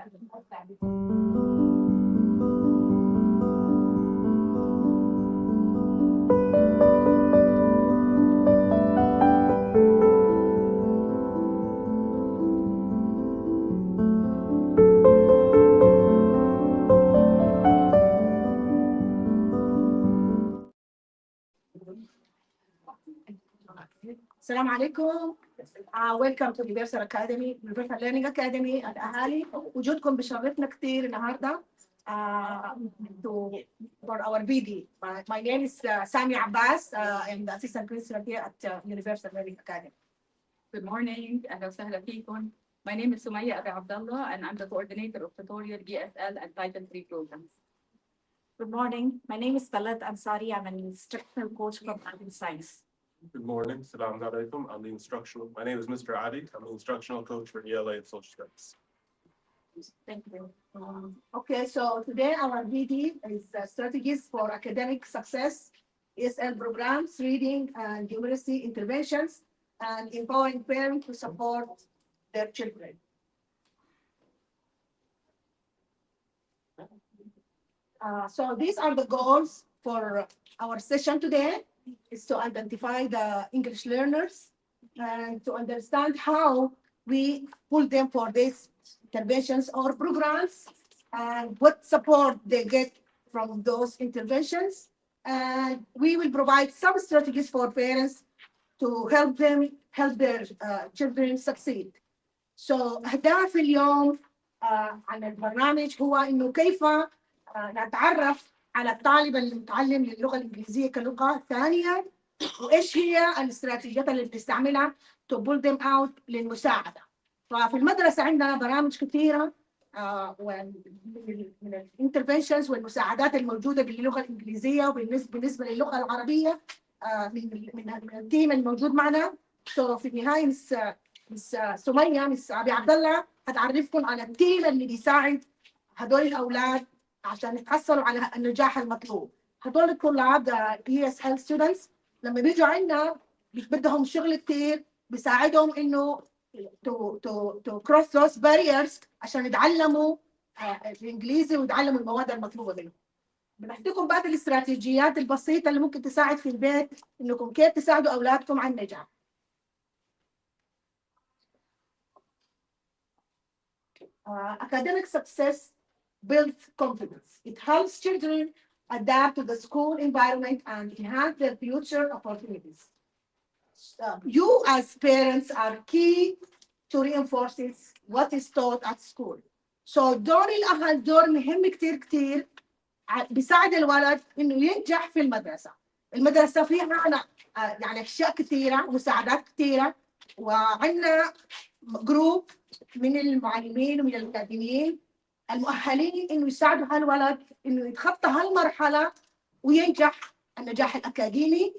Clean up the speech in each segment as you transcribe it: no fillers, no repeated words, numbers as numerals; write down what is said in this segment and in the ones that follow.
السلام عليكم. Welcome to Universal Academy, Universal Learning Academy. الأهالي وجودكم بشرفنا كثير النهارده for our BD. My name is Sami Abbas. I'm the assistant principal here at Universal Learning Academy. Good morning. أهلا وسهلا فيكم. My name is Sumaya Abi Abdullah and I'm the coordinator of tutorial ESL and Title III programs. Good morning. My name is Talat Ansari. I'm an instructional coach from Adil Science. Good morning. Assalamu alaikum. I'm the instructional. My name is Mr. Adi. I'm the instructional coach for ELA and Social Studies. Thank you. Okay, so today our BD is strategies for academic success, ESL programs, reading and numeracy interventions, and empowering parents to support their children. So these are the goals for our session today, is to identify the English learners and to understand how we pull them for these interventions or programs and what support they get from those interventions. And we will provide some strategies for parents to help help their children succeed. So أهداف اليوم عن البرنامج هو إنه كيف نتعرف على الطالب المتعلم للغة الإنجليزية كلغة ثانية، وإيش هي الاستراتيجيات اللي بنستعملها to pull them out للمساعدة. ففي المدرسة عندنا برامج كثيرة من الانترفنشنز والمساعدات الموجودة باللغة الإنجليزية وبالنسبة للغة العربية من التيم الموجود معنا. في النهاية مس سمية مس أبي عبد الله هتعرفكم على التيم اللي بيساعد هدول الأولاد عشان يتحصلوا على النجاح المطلوب. هدول الطلاب ESL students لما بيجوا عندنا بدهم شغل كتير بيساعدهم إنه to cross those barriers عشان يتعلموا الإنجليزي ويتعلموا المواد المطلوبة منهم. بنحكيكم بعض الاستراتيجيات البسيطة اللي ممكن تساعد في البيت إنكم كيف تساعدوا أولادكم على النجاح. Academic success builds confidence. It helps children adapt to the school environment and enhance their future opportunities. You as parents are key to reinforce what is taught at school. So دور الأهل دور مهم كتير بيساعد الولد إنه ينجح في المدرسة. المدرسة فيها يعني أشياء كتيرة ومساعدات كتيرة، وعندنا جروب من المعلمين ومن الأكاديميين المؤهلين إنه يساعدوا هالولد إنه يتخطى هالمرحلة وينجح النجاح الأكاديمي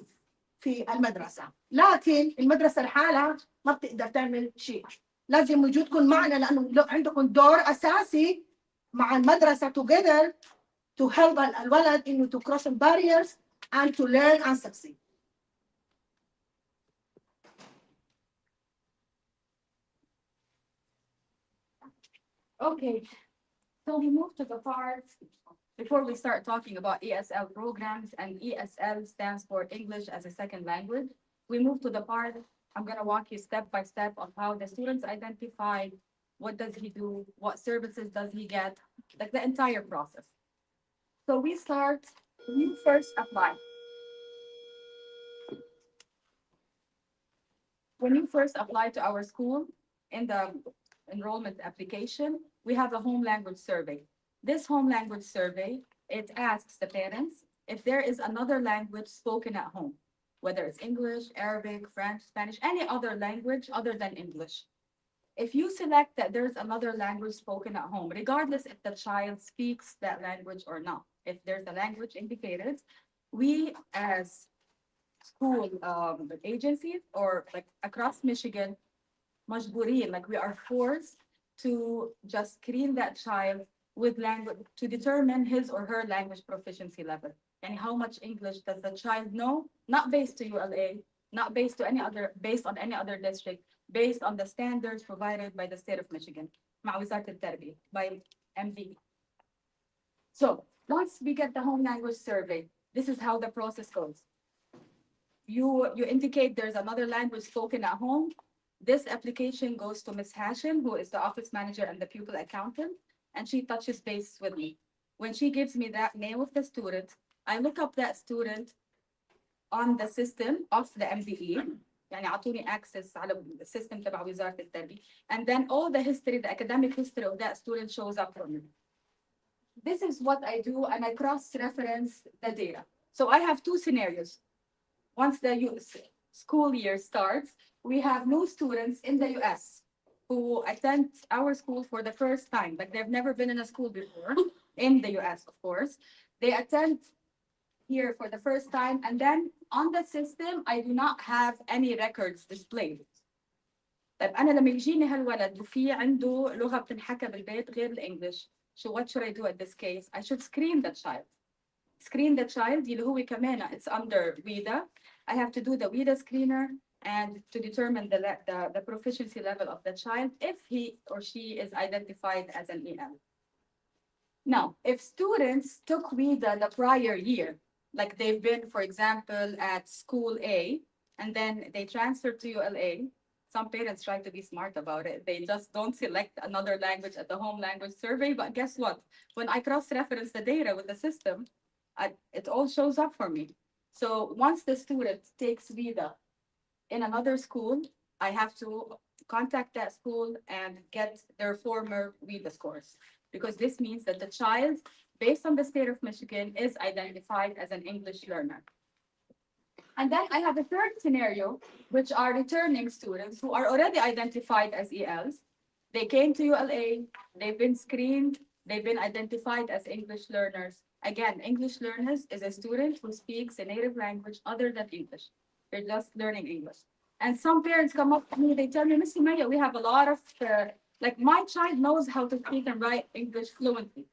في المدرسة. لكن المدرسة لحالها ما بتقدر تعمل شيء، لازم وجودكم معنا لأنه عندكم دور أساسي مع المدرسة together to help الولد إنه to cross barriers and to learn and succeed. Okay, so we move to the part before we start talking about ESL programs, and ESL stands for English as a Second Language. We move to the part, I'm going to walk you step by step of how the students identify what does he do, what services does he get, like the entire process. So we start when you first apply. When you first apply to our school in the enrollment application, we have a home language survey. This home language survey, it asks the parents if there is another language spoken at home, whether it's English, Arabic, French, Spanish, any other language other than English. If you select that there's another language spoken at home, regardless if the child speaks that language or not, if there's a language indicated, we as school agencies or like across Michigan, مجبورين, like we are forced to just screen that child with language to determine his or her language proficiency level. And how much English does the child know, not based to ULA, not based on any other district, based on the standards provided by the state of Michigan. مع وزارة التربية by MVE. So once we get the home language survey, this is how the process goes. You indicate there's another language spoken at home. This application goes to Ms. Hashim, who is the office manager and the pupil accountant, and she touches base with me. When she gives me that name of the student, I look up that student on the system of the MDE. يعني اعطوني access على السيستم تبع وزارة التربية. And then all the history, the academic history of that student shows up for me. This is what I do, and I cross-reference the data. So I have two scenarios. Once the school year starts, we have new students in the US who attend our school for the first time, but they've never been in a school before, in the US, of course. They attend here for the first time, and then on the system, I do not have any records displayed. طيب أنا لما يجيني هالولد وفي عنده لغة بتنحكى بالبيت غير الإنجليش، what should I do at this case? I should screen the child. Screen the child اللي هو كمان it's under WIDA. I have to do the WIDA screener and to determine the proficiency level of the child if he or she is identified as an EL. Now, if students took WIDA the prior year, like they've been, for example, at school A, and then they transferred to ULA, some parents try to be smart about it. They just don't select another language at the home language survey, but guess what? When I cross-reference the data with the system, it all shows up for me. So once the student takes WIDA in another school, I have to contact that school and get their former WIDA scores, because this means that the child, based on the state of Michigan, is identified as an English learner. And then I have a third scenario, which are returning students who are already identified as ELs. They came to ULA, they've been screened, they've been identified as English learners. Again, English learners is a student who speaks a native language other than English. They're just learning English. And some parents come up to me, they tell me, Ms. Sumaya, we have a lot of, like my child knows how to speak and write English fluently.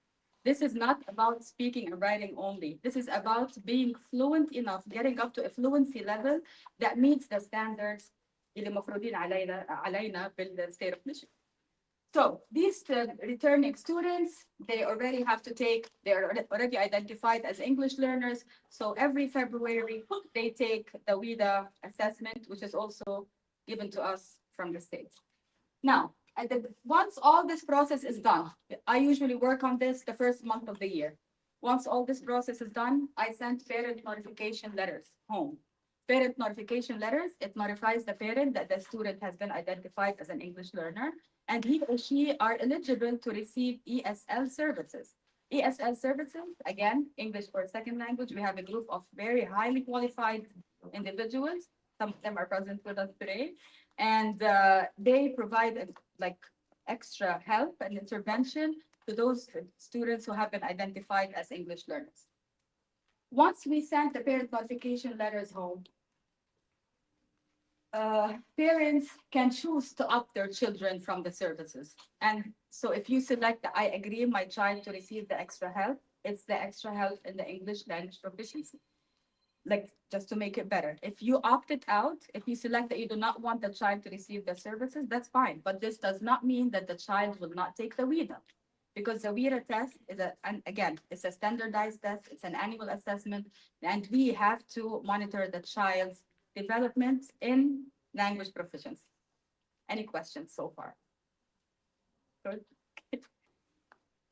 This is not about speaking and writing only. This is about being fluent enough, getting up to a fluency level that meets the standards اللي مفروضين علينا بالstate of Michigan. So these returning students, they already have to take, they're already identified as English learners. So every February, they take the WIDA assessment, which is also given to us from the state. Now, once all this process is done, I usually work on this the first month of the year. Once all this process is done, I send parent notification letters home. Parent notification letters, it notifies the parent that the student has been identified as an English learner, and he or she are eligible to receive ESL services. ESL services, again, English for a second language. We have a group of very highly qualified individuals. Some of them are present with us today. And they provide like extra help and intervention to those students who have been identified as English learners. Once we send the parent notification letters home, parents can choose to opt their children from the services. And so if you select that I agree my child to receive the extra help, it's the extra help in the English language proficiency. Like, just to make it better. If you opt it out, if you select that you do not want the child to receive the services, that's fine. But this does not mean that the child will not take the WIDA, because the WIDA test is again, it's a standardized test. It's an annual assessment, and we have to monitor the child's development in language proficiency. Any questions so far? Good.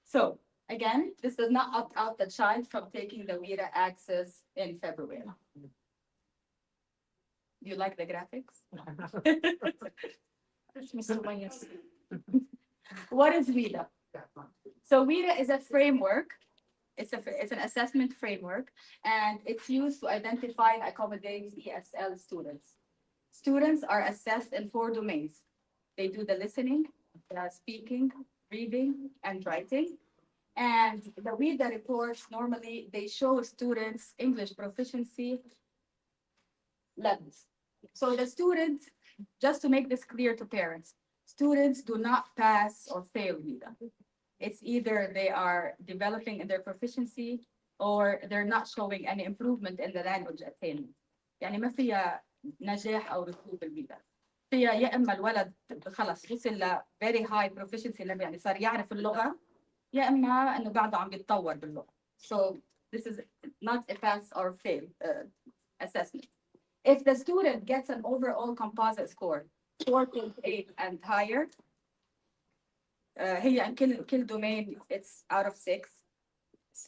So again, this does not opt out the child from taking the WIDA access in February. Do you like the graphics? What is WIDA? So WIDA is a framework. It's an assessment framework, and it's used to identify and accommodate ESL students. Students are assessed in 4 domains. They do the listening, the speaking, reading, and writing. And the WIDA reports, normally they show students English proficiency levels. So the students, just to make this clear to parents, students do not pass or fail WIDA. It's either they are developing in their proficiency or they're not showing any improvement in the language attainment. يعني ما فيها نجاح أو ركوب بالWIDA. فيها يا اما الولد خلص وصل ل very high proficiency level يعني صار يعرف اللغه، يا اما انه بعده عم يتطور باللغه. So this is not a pass or fail assessment. If the student gets an overall composite score 4.8 and higher, هي in كل domain it's out of 6.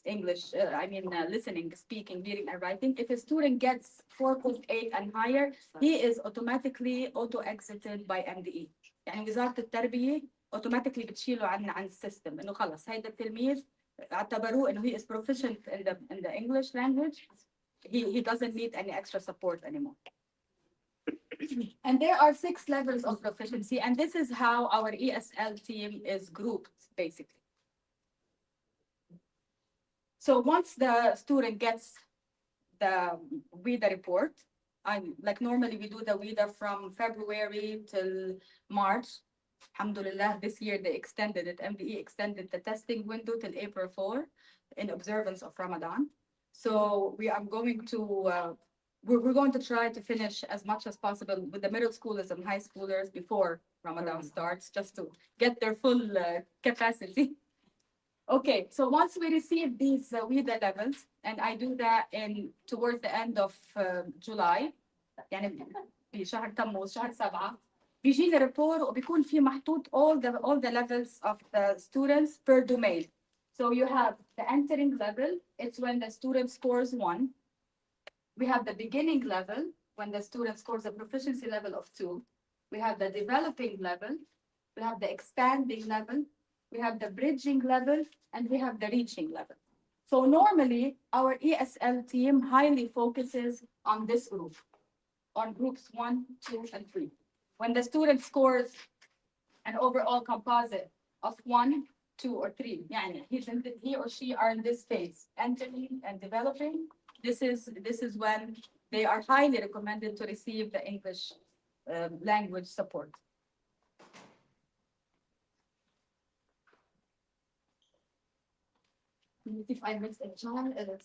English, I mean listening, speaking, reading and writing. If a student gets 4.8 and higher, he is automatically auto-exited by MDE. يعني وزارة التربية automatically بتشيله عن السيستم انه خلص هيدا التلميذ اعتبروه انه he is proficient in the English language. He doesn't need any extra support anymore. And there are 6 levels of proficiency, and this is how our ESL team is grouped, basically. So once the student gets the WIDA report, like normally we do the WIDA from February till March. Alhamdulillah, this year they extended it, MDE extended the testing window till April 4 in observance of Ramadan. So we are going to, we're going to try to finish as much as possible with the middle schoolers and high schoolers before Ramadan starts, just to get their full capacity. Okay, so once we receive these WIDA levels, and I do that towards the end of July, يعني بشهر تموز شهر 7 بيجينا report وبيكون في محطوط all the levels of the students per domain. So you have the entering level, it's when the student scores 1. We have the beginning level, when the student scores a proficiency level of 2. We have the developing level, we have the expanding level, we have the bridging level, and we have the reaching level. So normally, our ESL team highly focuses on this group, on groups 1, 2, and 3. When the student scores an overall composite of 1, 2, or 3, يعني he or she are in this phase, entering and developing. This is when they are highly recommended to receive the English language support. If I missed a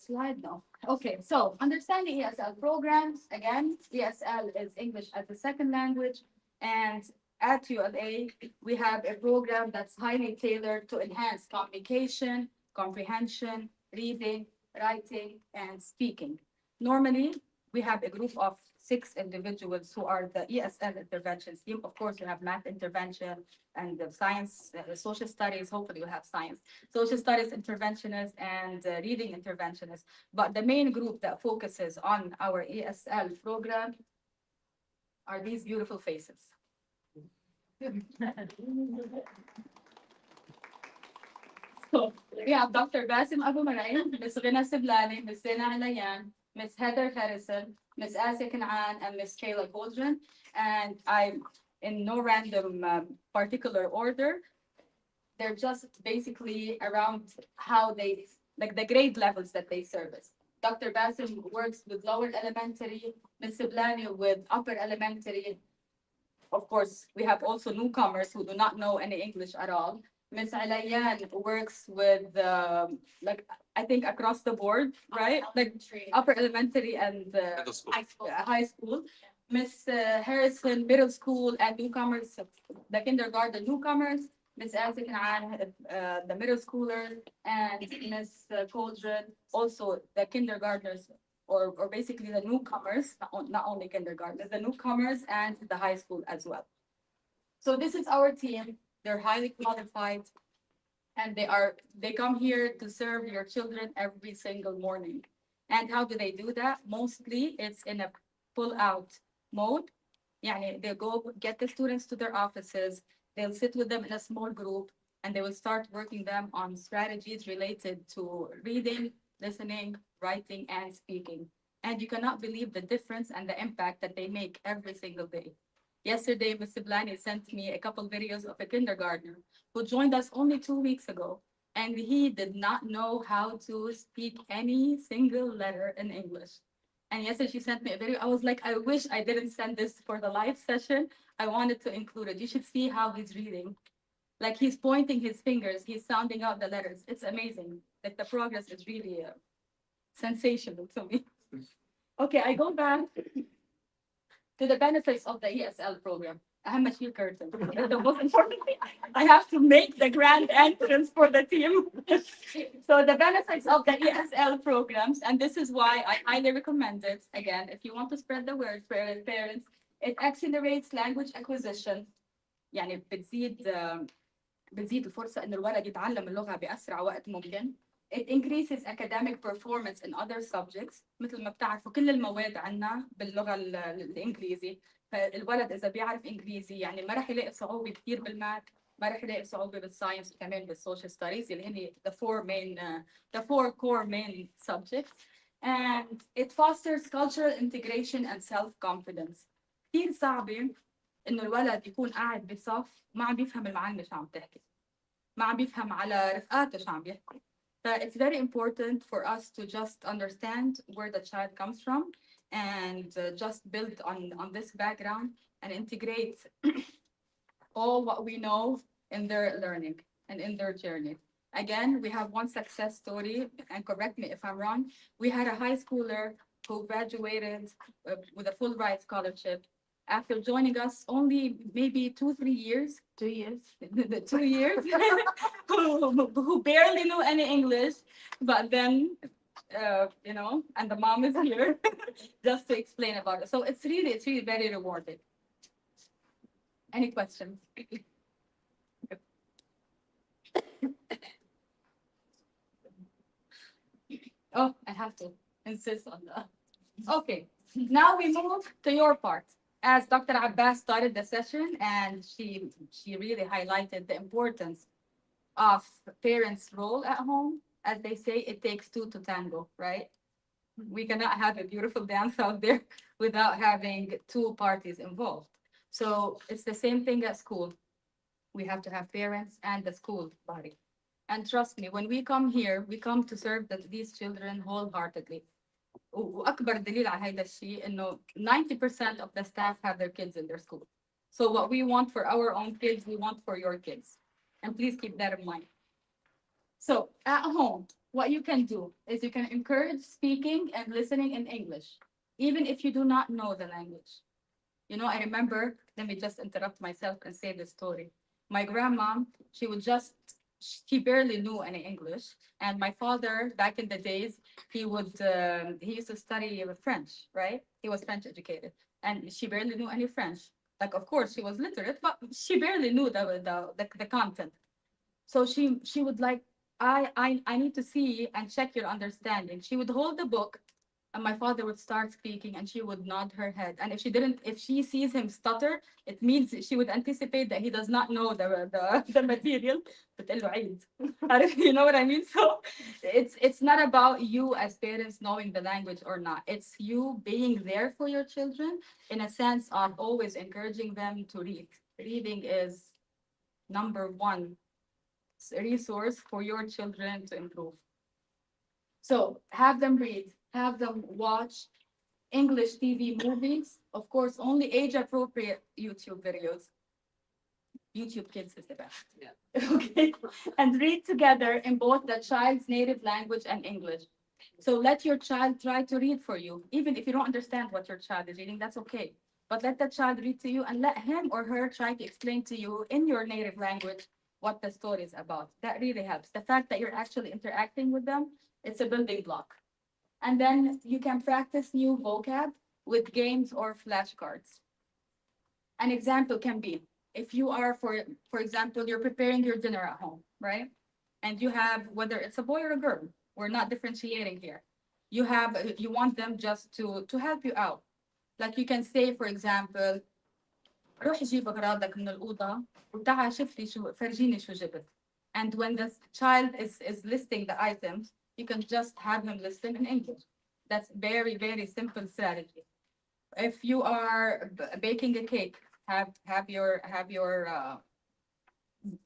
slide, no. Okay, so understanding ESL programs. Again, ESL is English as a second language. And at ULA, we have a program that's highly tailored to enhance communication, comprehension, reading, writing, and speaking. Normally, we have a group of 6 individuals who are the ESL interventions team. Of course, we have math intervention and the science, social studies, hopefully we have science, social studies interventionists and reading interventionists. But the main group that focuses on our ESL program are these beautiful faces. So we have Dr. Basim Abu Marain, Ms. Rina Siblani, Ms. Zena Alayan, Ms. Heather Harrison, Ms. Asia Kanaan, and Ms. Kayla Goldran. And I'm in no random particular order. They're just basically around how they, like the grade levels that they service. Dr. Basim works with lower elementary, Ms. Siblani with upper elementary. Of course, we have also newcomers who do not know any English at all. Ms. Alayan works with, like, I think across the board, right? Like upper elementary and high school. Ms. Harrison, middle school and newcomers, the kindergarten newcomers. Ms. Azik the middle schooler, and Ms. Coldren, also the kindergartners, or basically the newcomers, not only kindergarten, the newcomers and the high school as well. So this is our team. They're highly qualified, and they come here to serve your children every single morning. And how do they do that? Mostly it's in a pull-out mode. Yani they go get the students to their offices, they'll sit with them in a small group, and they will start working them on strategies related to reading, listening, writing, and speaking. And you cannot believe the difference and the impact that they make every single day. Yesterday, Ms. Siblani sent me a couple videos of a kindergartner who joined us only 2 weeks ago, and he did not know how to speak any single letter in English. And yesterday she sent me a video. I was like, I wish I didn't send this for the live session. I wanted to include it. You should see how he's reading. Like he's pointing his fingers, he's sounding out the letters. It's amazing. Like the progress is really sensational to me. Okay, I go back. to the benefits of the ESL program. أهم شيء curtain. The most important thing, I have to make the grand entrance for the team. So the benefits of the ESL programs, and this is why I highly recommend it. Again, if you want to spread the word for parents, it accelerates language acquisition. يعني بتزيد الفرصة إن الولد يتعلم اللغة بأسرع وقت ممكن. It increases academic performance in other subjects. مثل ما بتعرفوا كل المواد عنا باللغة الإنجليزي. فالولد إذا بيعرف إنجليزي يعني ما راح يلاقي صعوبة كثير بالماث، ما راح يلاقي صعوبة بالساينس وكمان بالسوشيال ستاديز اللي هن the four core main subjects. And it fosters cultural integration and self-confidence. كثير صعبة إنه الولد يكون قاعد بصف ما عم بيفهم المعلمة شو عم تحكي، ما عم بيفهم على رفقاته شو عم بيحكوا. It's very important for us to just understand where the child comes from and just build on this background and integrate all what we know in their learning and in their journey. Again, we have one success story, and correct me if I'm wrong. We had a high schooler who graduated with a full ride scholarship after joining us only maybe 2-3 years. 2 years. The 2 years, who barely knew any English, but then, and the mom is here just to explain about it. So it's really very rewarding. Any questions? Oh, I have to insist on that. Okay, now we move to your part. As Dr. Abbas started the session, and she really highlighted the importance of parents' role at home. As they say, it takes two to tango, right? We cannot have a beautiful dance out there without having two parties involved. So it's the same thing at school. We have to have parents and the school body. And trust me, when we come here, we come to serve these children wholeheartedly. واكبر دليل على هذا الشيء انه 90% of the staff have their kids in their school. So what we want for our own kids, we want for your kids. And please keep that in mind. So at home, what you can do is you can encourage speaking and listening in English, even if you do not know the language. You know, I remember, let me just interrupt myself and say this story. My grandma, she barely knew any English. And my father, back in the days, he used to study French, right? He was French educated. And she barely knew any French. Like, of course, she was literate, but she barely knew the content. So she would like, I need to see and check your understanding. She would hold the book and my father would start speaking and she would nod her head. And if she sees him stutter, it means she would anticipate that he does not know the material. You know what I mean? So it's not about you as parents knowing the language or not. It's you being there for your children in a sense of always encouraging them to read. Reading is number one resource for your children to improve. So have them read, have them watch English TV movies, of course, only age-appropriate YouTube videos. YouTube Kids is the best. Yeah. Okay. And read together in both the child's native language and English. So let your child try to read for you. Even if you don't understand what your child is reading, that's okay. But let the child read to you and let him or her try to explain to you in your native language what the story is about. That really helps. The fact that you're actually interacting with them, it's a building block. And then you can practice new vocab with games or flashcards. An example can be, if you are, for example, you're preparing your dinner at home, right? And you have, whether it's a boy or a girl, we're not differentiating here. You want them just to help you out. Like you can say, for example, روح جيب أغراضك من الأوضة وتعا شوف لي فرجيني شو جبت. And when the child is listing the items, you can just have him listen in English. That's very, very simple strategy. If you are baking a cake, have your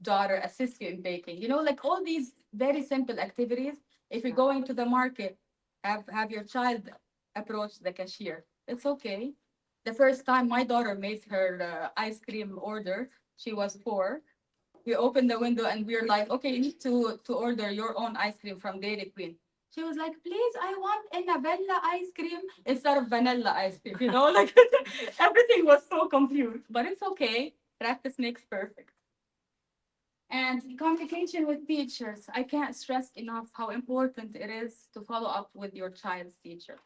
daughter assist you in baking. You know, like all these very simple activities. If you're going to the market, have your child approach the cashier. It's okay. The first time my daughter made her ice cream order, she was 4. We opened the window and we were like, okay, you need to order your own ice cream from Dairy Queen. She was like, please, I want a Navella ice cream instead of vanilla ice cream, like everything was so confused, but it's okay. Practice makes perfect. And communication with teachers. I can't stress enough how important it is to follow up with your child's teacher.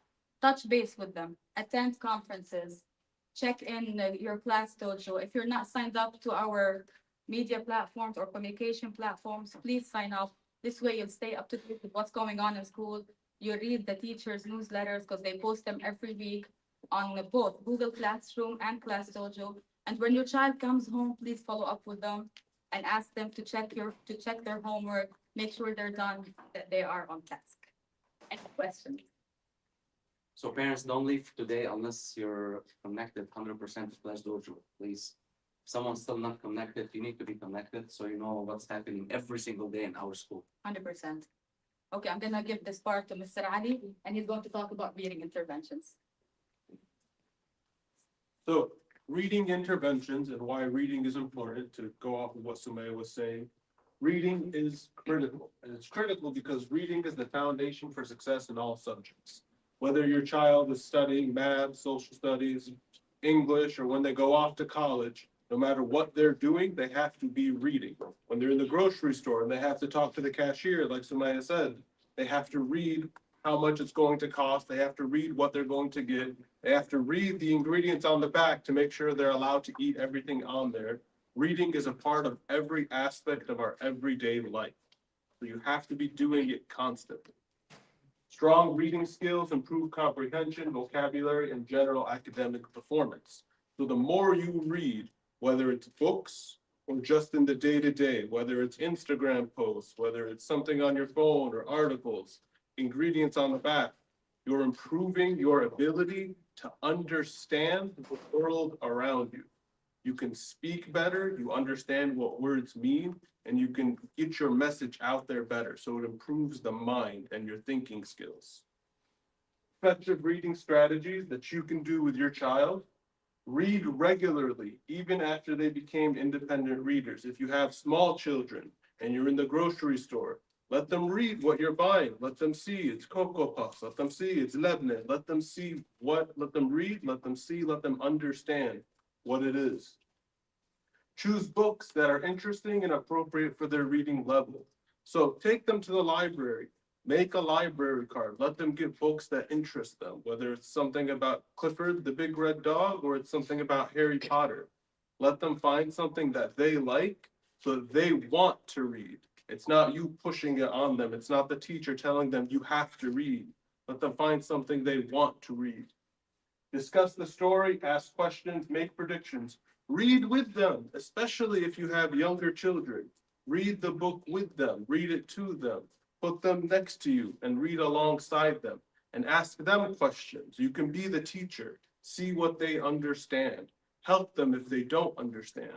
Touch base with them, attend conferences, check in your class dojo. If you're not signed up to our media platforms or communication platforms, please sign up. This way you'll stay up to date with what's going on in school. You read the teachers' newsletters because they post them every week on both Google Classroom and Class Dojo. And when your child comes home, please follow up with them and ask them to check their homework, make sure they're done, that they are on task. Any questions? So parents, don't leave today unless you're connected 100% to Class Dojo, please. If someone's still not connected, you need to be connected so you know what's happening every single day in our school. 100%. Okay, I'm gonna give this part to Mr. Ali, and he's going to talk about reading interventions. So reading interventions and why reading is important, to go off of what Sumaya was saying. Reading is critical, and it's critical because reading is the foundation for success in all subjects. Whether your child is studying math, social studies, English, or when they go off to college, no matter what they're doing, they have to be reading. When they're in the grocery store and they have to talk to the cashier, like Sumaya said, they have to read how much it's going to cost. They have to read what they're going to get. They have to read the ingredients on the back to make sure they're allowed to eat everything on there. Reading is a part of every aspect of our everyday life. So you have to be doing it constantly. Strong reading skills improve comprehension, vocabulary, and general academic performance. So the more you read, whether it's books or just in the day-to-day, whether it's Instagram posts, whether it's something on your phone or articles, ingredients on the back, you're improving your ability to understand the world around you. You can speak better, you understand what words mean, and you can get your message out there better. So it improves the mind and your thinking skills. Effective reading strategies that you can do with your child. Read regularly, even after they became independent readers. If you have small children and you're in the grocery store, let them read what you're buying. Let them see it's Cocoa Puffs. Let them see it's Lebanon. Let them see let them read, let them see, let them understand what it is. Choose books that are interesting and appropriate for their reading level. So take them to the library, make a library card, let them get books that interest them, whether it's something about Clifford the Big Red Dog or it's something about Harry Potter. Let them find something that they like so that they want to read. It's not you pushing it on them. It's not the teacher telling them you have to read. Let them find something they want to read. Discuss the story, ask questions, make predictions. Read with them, especially if you have younger children. Read the book with them, read it to them, put them next to you and read alongside them and ask them questions. You can be the teacher, see what they understand, help them if they don't understand.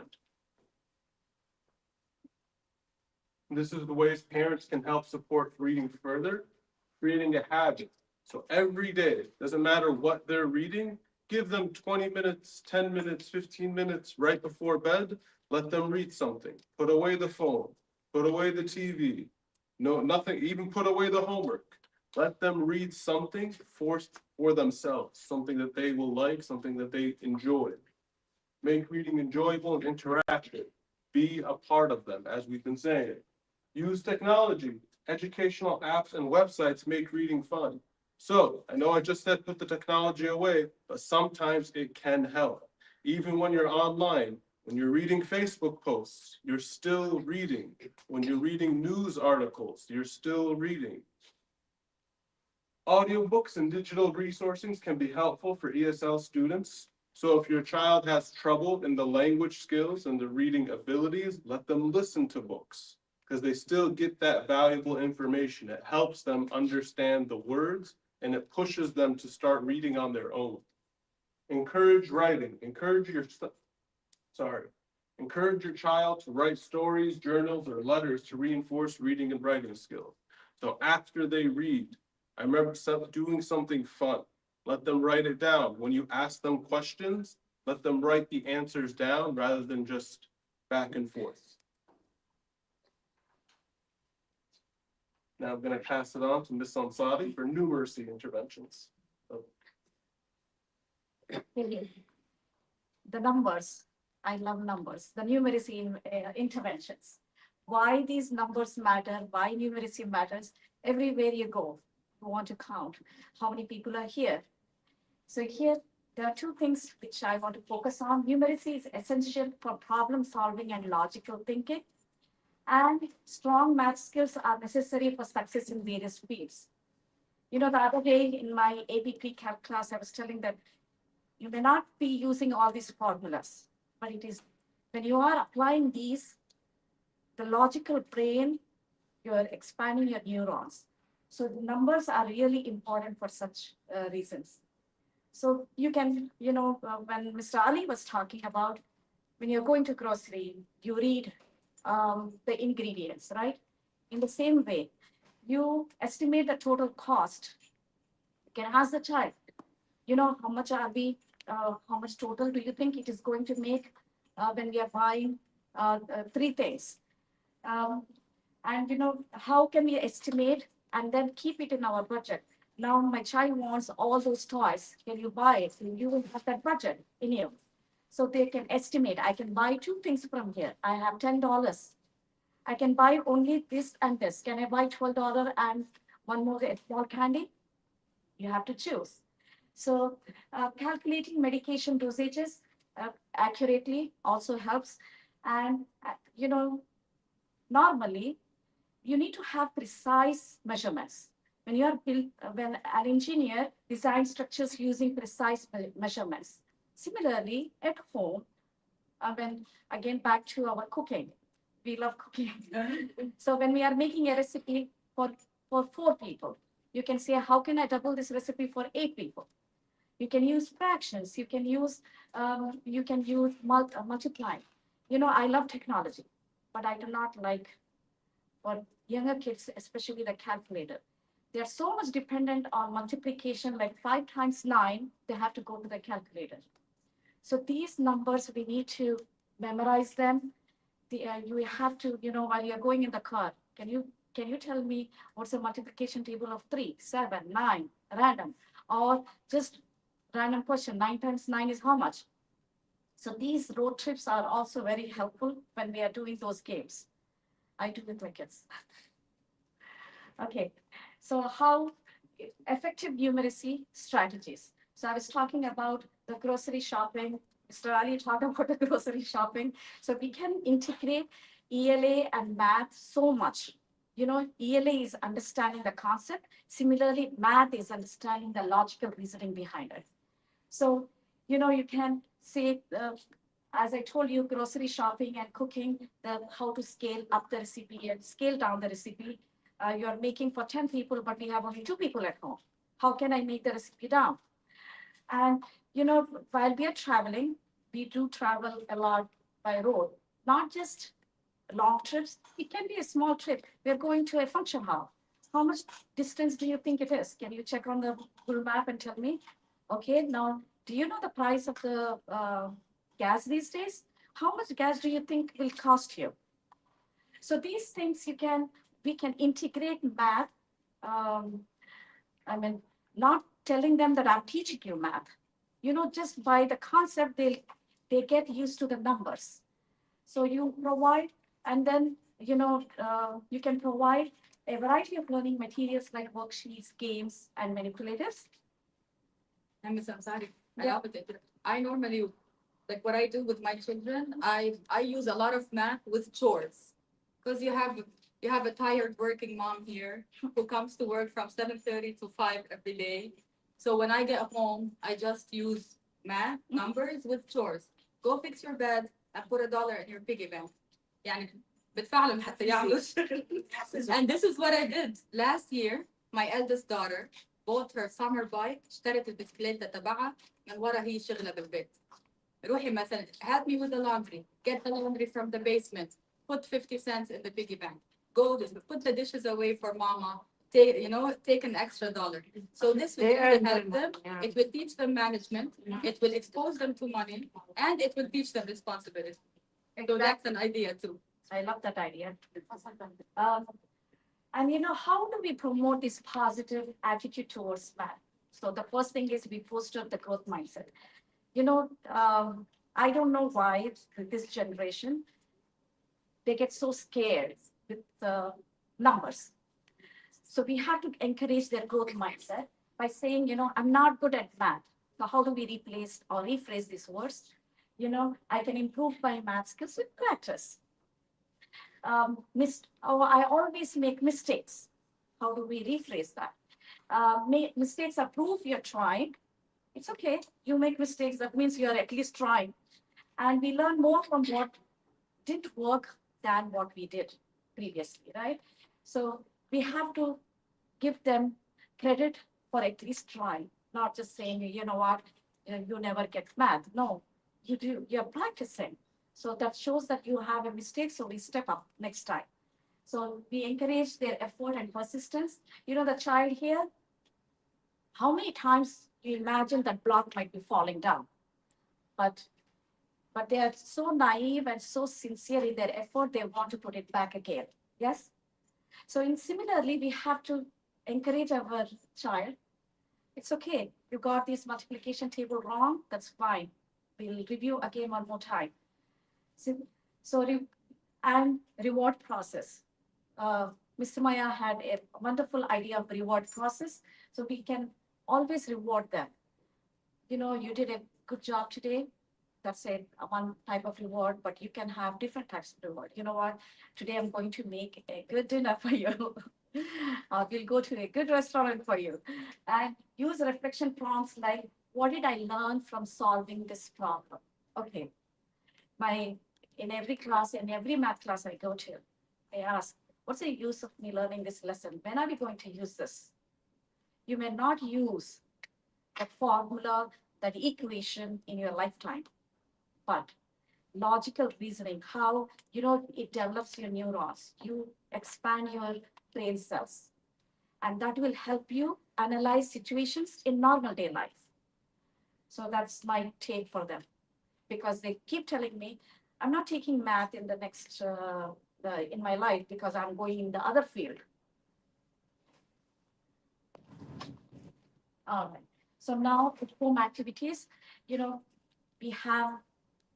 This is the ways parents can help support reading further, creating a habit. So every day, doesn't matter what they're reading, give them 20 minutes, 10 minutes, 15 minutes right before bed. Let them read something. Put away the phone, put away the TV. No, nothing, even put away the homework. Let them read something for themselves, something that they will like, something that they enjoy. Make reading enjoyable and interactive. Be a part of them, as we've been saying. Use technology. Educational apps and websites make reading fun. So I know I just said put the technology away, but sometimes it can help. Even when you're online, when you're reading Facebook posts, you're still reading. When you're reading news articles, you're still reading. Audiobooks and digital resources can be helpful for ESL students. So if your child has trouble in the language skills and the reading abilities, let them listen to books because they still get that valuable information. It helps them understand the words and it pushes them to start reading on their own. Encourage writing. Encourage your child to write stories, journals, or letters to reinforce reading and writing skills. So after they read, I remember doing something fun. Let them write it down. When you ask them questions, let them write the answers down rather than just back and forth. Now I'm gonna pass it on to Ms. Ansari for numeracy interventions. The numbers, I love numbers, the numeracy interventions. Why these numbers matter, why numeracy matters, everywhere you go, you want to count how many people are here. So here, there are two things which I want to focus on. Numeracy is essential for problem solving and logical thinking. And strong math skills are necessary for success in various fields. You know, the other day in my AP Pre-Calc class, I was telling that you may not be using all these formulas, but it is when you are applying these, the logical brain, you are expanding your neurons. So the numbers are really important for such reasons. So you can, when Mr. Ali was talking about when you're going to grocery, you read the ingredients, right? In the same way, you estimate the total cost. You can ask the child, how much are we, how much total do you think it is going to make when we are buying three things? And how can we estimate and then keep it in our budget? Now my child wants all those toys. Can you buy it? You will have that budget in you. So they can estimate, I can buy two things from here. I have $10. I can buy only this and this. Can I buy $12 and one more small candy? You have to choose. So calculating medication dosages accurately also helps. And, normally you need to have precise measurements. When you are when an engineer designs structures using precise measurements. Similarly, at home, again, back to our cooking, we love cooking. So when we are making a recipe for 4 people, you can say, how can I double this recipe for 8 people? You can use fractions. You can use multiplying. I love technology, but I do not like for younger kids, especially the calculator. They're so much dependent on multiplication, like 5 times 9, they have to go to the calculator. So these numbers, we need to memorize them. You have to, while you're going in the car, can you tell me what's the multiplication table of 3, 7, 9, random, or just random question, 9 times 9 is how much? So these road trips are also very helpful when we are doing those games. I do with my kids. Okay, so how effective numeracy strategies. So I was talking about the grocery shopping. Mr. Ali talked about the grocery shopping. So we can integrate ELA and math so much. ELA is understanding the concept. Similarly, math is understanding the logical reasoning behind it. So, you can say, as I told you, grocery shopping and cooking, how to scale up the recipe and scale down the recipe. You're making for 10 people, but we have only 2 people at home. How can I make the recipe down? And, while we are traveling, we do travel a lot by road, not just long trips. It can be a small trip. We're going to a function hall. How much distance do you think it is? Can you check on the Google map and tell me? Okay, now, do you know the price of the gas these days? How much gas do you think will cost you? So these things we can integrate math. Not telling them that I'm teaching you math. Just by the concept, they get used to the numbers. So you provide, and then, you can provide a variety of learning materials like worksheets, games, and manipulatives. I'm sorry. Yeah. I love it. I normally, like what I do with my children, I use a lot of math with chores. Because you have a tired working mom here who comes to work from 7:30 to 5 every day. So when I get home, I just use math, numbers with chores. Go fix your bed and put $1 in your piggy bank. يعني بتفعلهم حتى يعملوا. And this is what I did. Last year, my eldest daughter bought her summer bike. اشترت البسكليتة تبعها من ورا هي شغلة بالبيت. روحي مثلا, help me with the laundry. Get the laundry from the basement. Put 50 cents in the piggy bank. Go put the dishes away for mama. Take an extra $1. So this will really help them. Yeah. It will teach them management. It will expose them to money, and it will teach them responsibility. So that's an idea too. I love that idea. And how do we promote this positive attitude towards math? So the first thing is we foster the growth mindset. I don't know why this generation, they get so scared with the numbers. So we have to encourage their growth mindset by saying, I'm not good at math. So how do we replace or rephrase these words? I can improve my math skills with practice. I always make mistakes. How do we rephrase that? Mistakes are proof you're trying. It's okay. You make mistakes. That means you're at least trying. And we learn more from what didn't work than what we did previously, right? So we have to give them credit for at least trying, not just saying, you know what, you never get math. No, you do, you're practicing. So that shows that you have a mistake, so we step up next time. So we encourage their effort and persistence. The child here, how many times you imagine that block might be falling down? But they are so naive and so sincere in their effort, they want to put it back again. Yes? So similarly, we have to encourage our child. It's okay. You got this multiplication table wrong. That's fine. We'll review again one more time. And reward process. Mr. Maya had a wonderful idea of reward process. So we can always reward them. You did a good job today. That's one type of reward, but you can have different types of reward. You know what? Today I'm going to make a good dinner for you. We'll go to a good restaurant for you. And use reflection prompts like, what did I learn from solving this problem? Okay. In every class, in every math class I go to, I ask, what's the use of me learning this lesson? When are we going to use this? You may not use that formula, that equation in your lifetime, but logical reasoning, how, it develops your neurons, you expand your brain cells, and that will help you analyze situations in normal day life. So that's my take for them, because they keep telling me, I'm not taking math in the next, in my life because I'm going in the other field. All right. So now with home activities, we have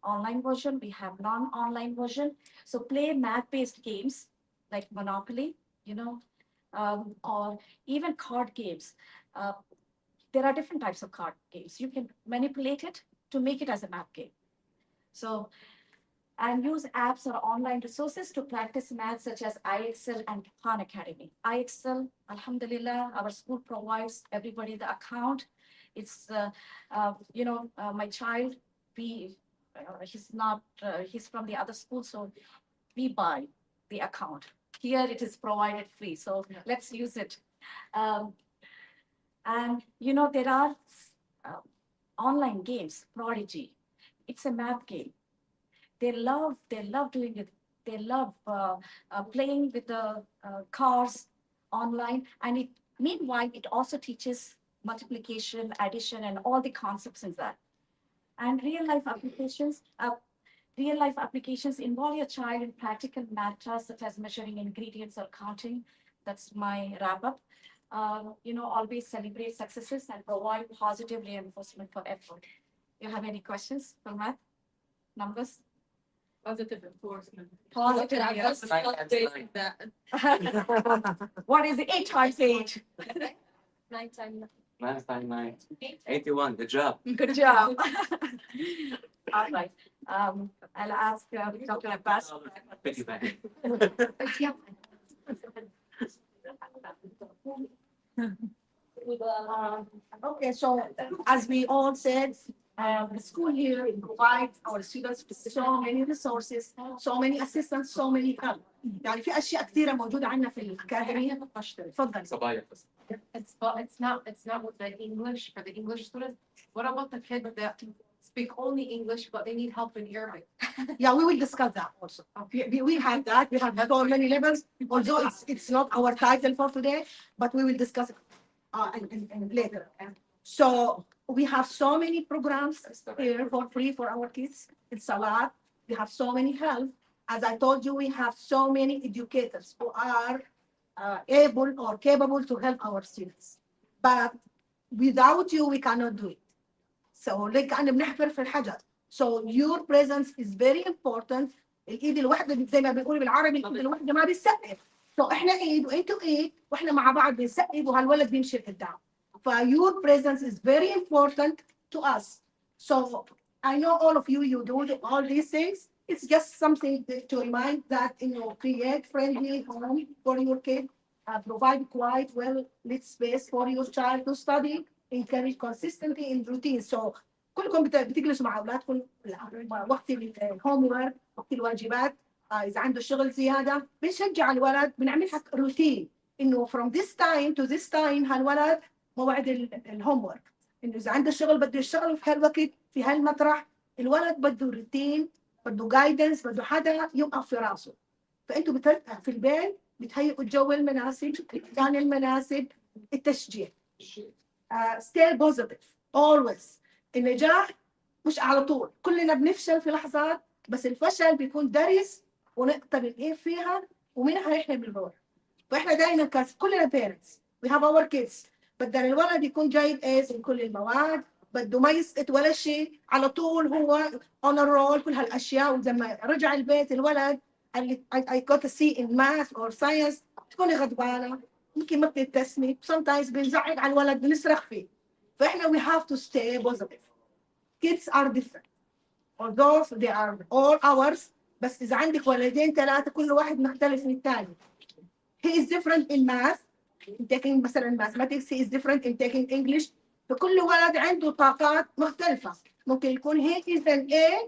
online version, we have non-online version. So play math-based games like Monopoly, or even card games. There are different types of card games. You can manipulate it to make it as a math game. So, and use apps or online resources to practice math such as IXL and Khan Academy. IXL, Alhamdulillah, our school provides everybody the account. It's, my child, he's from the other school, so we buy the account. Here it is provided free, so let's use it. And there are online games, Prodigy. It's a math game. They love doing it. They love playing with the cars online. And meanwhile, it also teaches multiplication, addition, and all the concepts in that. And real life applications involve your child in practical math tasks such as measuring ingredients or counting. That's my wrap up. Always celebrate successes and provide positive reinforcement for effort. You have any questions for math? Numbers? Positive enforcement. Positive. That's nine. What is 8 times 8? 9 times 9. 81. Good job. Good job. All right. I'll ask Dr. Abbas. Piggyback. Okay, so as we all said, the school here provides our students with so many resources, so many assistants, so many help. يعني في أشياء كثيرة موجودة عندنا في الأكاديمية. تفضل. صبايا بس. It's not with the English for the English students. What about the kids that speak only English but they need help in Arabic? Yeah, we will discuss that also. We have that. We have so many levels. Although it's not our title for today, but we will discuss it later. So we have so many programs here for free for our kids. It's a lot. We have so many help. As I told you, we have so many educators who are able or capable to help our students. But without you, we cannot do it. So كأننا بنحفر في الحجر. So your presence is very important. الإيد الواحدة زي ما بيقولوا بالعربي الإيد الواحدة ما بتسقف. So إحنا إيد وأنتوا إيد وإحنا مع بعض بنسقف وهالولد بيمشي لقدام. Your presence is very important to us. So I know all of you do all these things. It's just something to remind that create friendly home for your kid, provide quiet, well-lit space for your child to study, encourage consistency in routine. So كلكم بتجلسوا مع اولادكم وقت الهوم ورك، وقت الواجبات، اذا عنده شغل زياده بنشجع الولد، بنعملها روتين انه from this time to this time هالولد موعد الهوم ورك، انه اذا عنده شغل بده يشتغل في هالوقت في هالمطرح، الولد بده روتين، بده جايدنس، بده حدا يوقف في راسه. فانتوا في البيت بتهيئوا الجو المناسب، المكان المناسب، التشجيع. stay positive always. النجاح مش على طول، كلنا بنفشل في لحظات، بس الفشل بيكون درس ونقدر نقيم فيها ومنها احنا بنروح. فاحنا دائما كلنا parents we have our kids، بدنا الولد يكون جايب ايز في كل المواد، بده ما يسقط ولا شيء، على طول هو on a roll، كل هالاشياء. ولما رجع البيت الولد I got a C in math or science تكوني غضبانه، يمكن ما بتبتسمي، sometimes بنزعق على الولد، بنصرخ فيه. فاحنا we have to stay positive. Kids are different although they are all ours، بس اذا عندك ولدين ثلاثه كل واحد مختلف من الثاني. He is different in math in taking مثلا mathematics، he is different in taking English. فكل ولد عنده طاقات مختلفه، ممكن يكون he is an A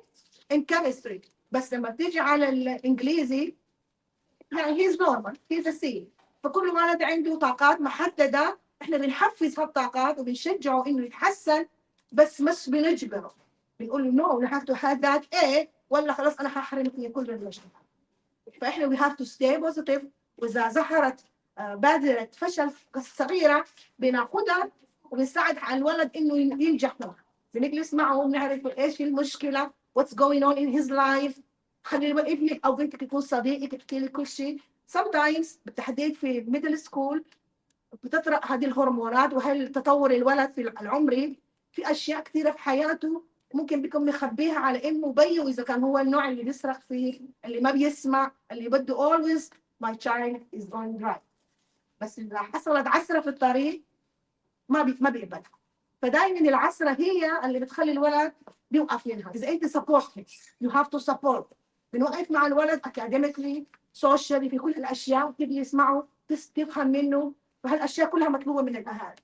in chemistry، بس لما تيجي على الانجليزي يعني he is normal he is a C. فكل ولد عنده طاقات محدده، احنا بنحفز هالطاقات وبنشجعه انه يتحسن، بس مش بنجبره، بنقول له no you have to have that A ولا خلاص انا هحرمك من كل النجاح. فاحنا we have to stay positive. واذا ظهرت بادرة فشل صغيرة بناخدها وبنساعد على الولد انه ينجح معها، بنجلس معه ونعرف ايش المشكلة what's going on in his life. خلي ابنك او بنتك يكون صديقك تحكي لك كل شيء. sometimes بالتحديد في الميدل سكول بتطرق هذه الهرمونات وهالتطور الولد في العمري، في اشياء كثيره في حياته ممكن بيكون مخبيها على امه وبيه، اذا كان هو النوع اللي بيصرخ فيه، اللي ما بيسمع، اللي بده always my child is going right. بس اذا حصلت عثره في الطريق ما بيقبلها. فدائما العثره هي اللي بتخلي الولد بيوقف منها. اذا انت سبورت you have to support. بنوقف مع الولد academically socially في كل الاشياء، تبي يسمعه تفهم منه، وهالاشياء كلها مطلوبه من الاهالي.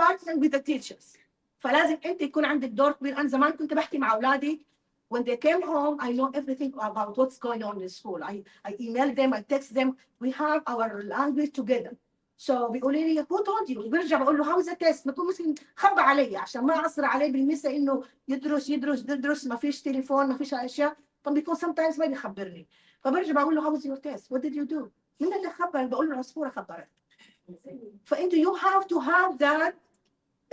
partnering with the teachers. فلازم انت يكون عندك دور كبير. انا زمان كنت بحكي مع اولادي when they came home I know everything about what's going on in school. I email them, I text them, we have our language together. So بيقولوا لي who told you؟ برجع بقول له how is the test؟ بكون مثل خبى علي عشان ما اعصر عليه بالمسا انه يدرس ما فيش تليفون ما فيش اشياء، فبيكون sometimes ما بيخبرني. فبرجع بقول له how was your test؟ What did you do؟ مين اللي خبر؟ بقول له العصفوره خبرت. فانت you have to have that